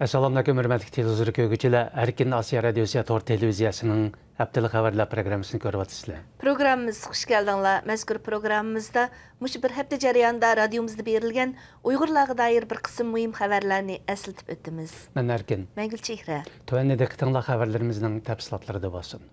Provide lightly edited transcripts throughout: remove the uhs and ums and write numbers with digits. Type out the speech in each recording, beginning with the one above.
Assalamu alaykum, hörmətli televizor görgüçülər. Erkin Asiya Radiosu Tor televiziyasının həftəlik xəbərlər proqramını görüyorsunuz. Programımız xoş gəldinglar. Məzkur proqramımızda muş bir həftə jarayonida radiomuzda berilgan Uyg'urlarga dair bir qism mühim xəbərlərni əsiltib ötdimiz. Mən Erkin. Mən Gülchehra. Tövəndə diqqətinizlə xəbərlərimizin təfsilatları da olsun.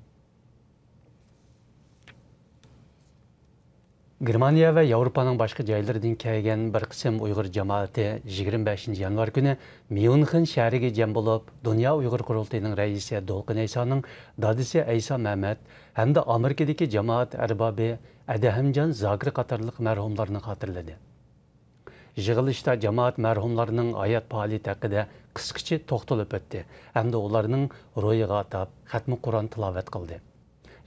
Germaniya və Avropanın başqa joylaridan kelgan bir qism Uyg'ur jamoati 25 yanvar kuni Myunxen shahriga jam bo'lib, Dunyo Uyg'ur qurultayining raisi Dolqin Aysoning dadisi Ayso Mehmet hamda Amerikadagi jamoat arbobi Adahamjon Zagir qatorliq marhumlarni xotirladi. Yig'ilishda jamoat marhumlarining hayot faoliyati haqida qisqacha to'xtalib o'tdi hamda ularning ro'yiga atab xatmi Qur'on tilovat qildi.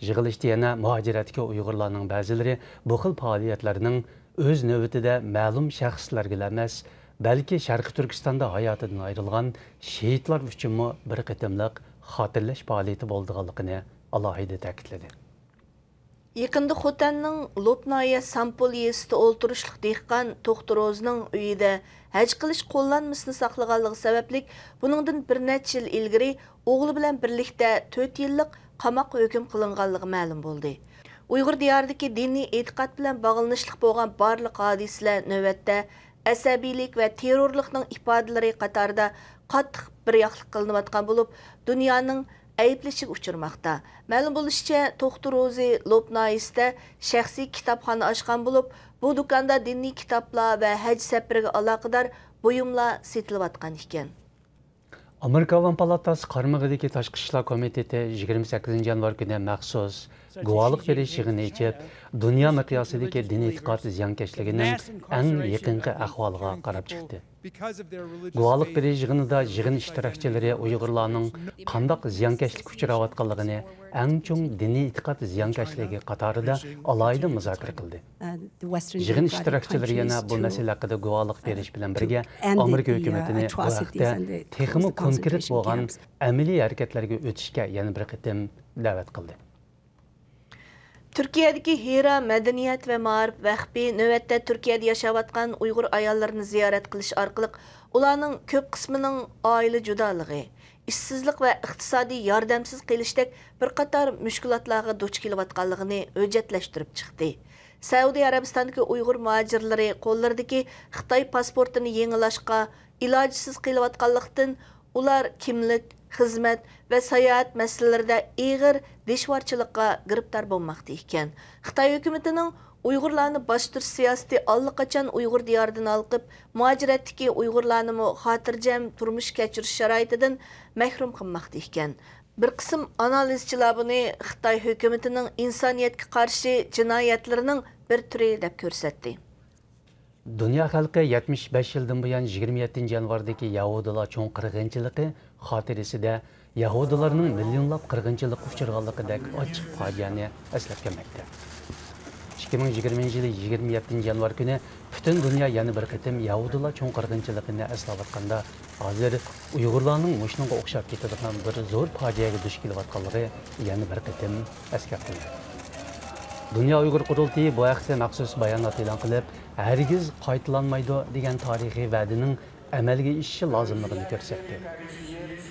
Yig'ilishda yana muhojiratga Uyg'urlarning ba'zilari bu xil faoliyatlarning o'z navbatida ma'lum shaxslarga emas, balki Sharqiy Turkistonda hayotidan ayrilgan shehidlar uchun bir qatimliq xotirlash faoliyati bo'lganligini alohida ta'kidladi. Yaqında Xotanning Lopnaya Sampolyesida o'ltirishlik dehqon To'xtirozning uyida haj qilish qo'llanmasini saqlaganligi sababli buningdan bir necha yil ilgari o'g'li bilan birlikda 4 yillik qamoq hukm qilinganligi ma'lum bo'ldi. Uyg'ur diyoridagi diniy e'tiqod bilan bog'lanishlik bo'lgan barliq hodisalar navbatda asabiylik va terrorlikning ifodalari qatorida qattiq bir yoqlik qilinayotgan bo'lib, dunyoning ayblashiga uchirmoqda. Ma'lum bo'lishicha, To'xtirozi Lopnayisda shaxsiy kitobxona ochgan bo'lib, bu do'konda diniy kitoblar va haj safariga aloqador buyumlar sotilayotgan ekan. Amerika Avam Palatası Qarmağıdagi Tashqi ishlar komiteti 28 yanvar kuni maxsus guvohlik berish yig'ini ichib, dunyo miqyosidagi diniy e'tiqod ziyonkashligining eng yaqinqi ahvoliga qarab chiqdi. Guvohlik berish yig'inida yig'in ishtirokchilari Uyg'urlarning qanday ziyonkashlikka uchrayotganligini, eng chong diniy e'tiqod ziyonkashligi qatorida alohida muzokara qildi. Yig'in ishtirokchilari yana bu masala haqida guvohlik berish bilan birga Amerika hukumatini bu haqda texmi konkret bo'lgan amaliy harakatlarga o'tishga yana bir qatim da'vat qildi. Türkiyədəki Hira Mədəniyyət və Maarif Vəxbi növbətdə Türkiyədə yaşayotgan Uyğur ayollarını ziyaret qilish orqali ularning ko'p qismining oila judolig'i, ishsizlik va iqtisodiy yordamsiz qilishdek bir qator mushkulotlarga duch kelayotganligini hujjatlashtirib chiqdi. Saudiya Arabistonidagi Uyg'ur muhojirlari qo'llaridagi Xitoy pasportini yengilashga ilojsiz qilayotganlikdan ular kimlik, xizmat va sayohat masalalarida ig'ir dishvorchilikqa giribtor bo'lmoqda ekan. Xitoy hukumatining Uyg'urlarni boshtirish siyosati allaqachon Uyg'ur diyoridan olqib, muhojiratdagi Uyg'urlarni xotirjam turmush kechirish sharoitidan mahrum qilmoqda ekan. Bir qism analizchilar buni Xitoy hukumatining insoniyatga qarshi jinoyatlarining bir turi deb ko'rsatdi. Dünya xalqi 75 yildan buyon 27 yanvardagi Yahudilar cho'ng qirg'inchiligi xotirasida Yahudilarning millionlab qirg'inchilikka uchraganligidek ochiq fojiani eslab kelmoqda. 2020 yili 27 yanvar kuni butun dunyo yana bir qatim Yahudilar cho'ng qirg'inchiligini eslayotganda, hozir Uyg'urlarning mushunga o'xshab ketadigan bir zo'r fojiaga duch kelayotganligi yana bir qatim eskartildi. Dünya Uyghur qurultayi bu haqda maxsus bayonot e'lon qilib, hargiz qaytalanmaydi degan tarixiy va'daning amalga oshishi lozimligini ko'rsatdi.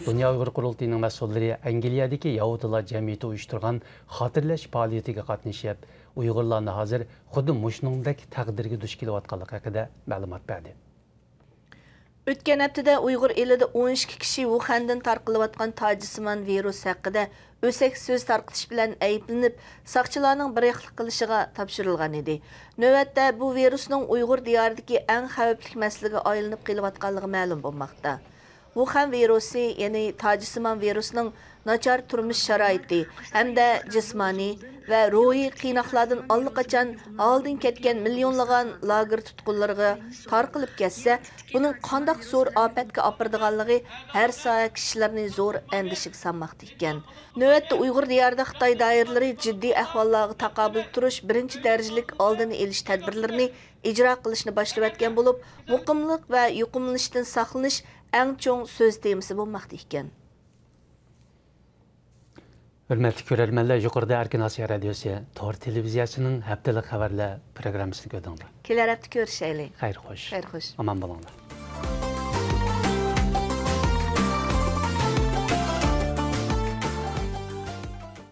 Dünya Uyghur qurultayining mas'ullari Angliyadagi Yahudilar jamiyati uyushtirgan xotirlash faoliyatiga qatnashib, Uyg'urlarni hozir xuddi mushuningdek taqdirga duch kelayotganligi haqida ma'lumot berdi. O'tgan haftada Uyg'ur elida 12 kishi Wuhandan tarqalayotgan tojismon virus haqida o'sak so'z tarqitish bilan ayblanib, saqchilarning bir yaxlik qilishiga topshirilgan edi. Navbatda bu virusning Uyg'ur diyoridagi eng xavfli masalaga aylanib kelayotganligi ma'lum bo'lmoqda. Wuhan virusi, ya'ni tojismon virusining nachar turmush sharoiti hamda jismoniy va ruhiy qiynoqlardan allaqachon oldin ketgan millionlagan lager tutqunlariga tarqalib ketsa, buning qanday zo'r ofatga opirdiganligi har soat kishilarni zo'r andishiga solmoqda ekan. Navbatda Uyg'ur diyorida Xitoy doiralari jiddiy ahvollarga taqobil turish birinchi darajalik oldini olish tadbirlarini ijro qilishni boshlayotgan bo'lib, muqimlik va yuqumlanishdan saqlanish eng cho'ng so'z temasi bo'lmoqda ekan. Hörmətli görərmənlər, yuqorida Erkin Asiya Radiosu Tor televiziyasının həftəlik xəbərlər proqramısını gördünüz. Kelər həftə görüşəyilik. Xeyr xoş. Xeyr xoş. Aman bolanglar.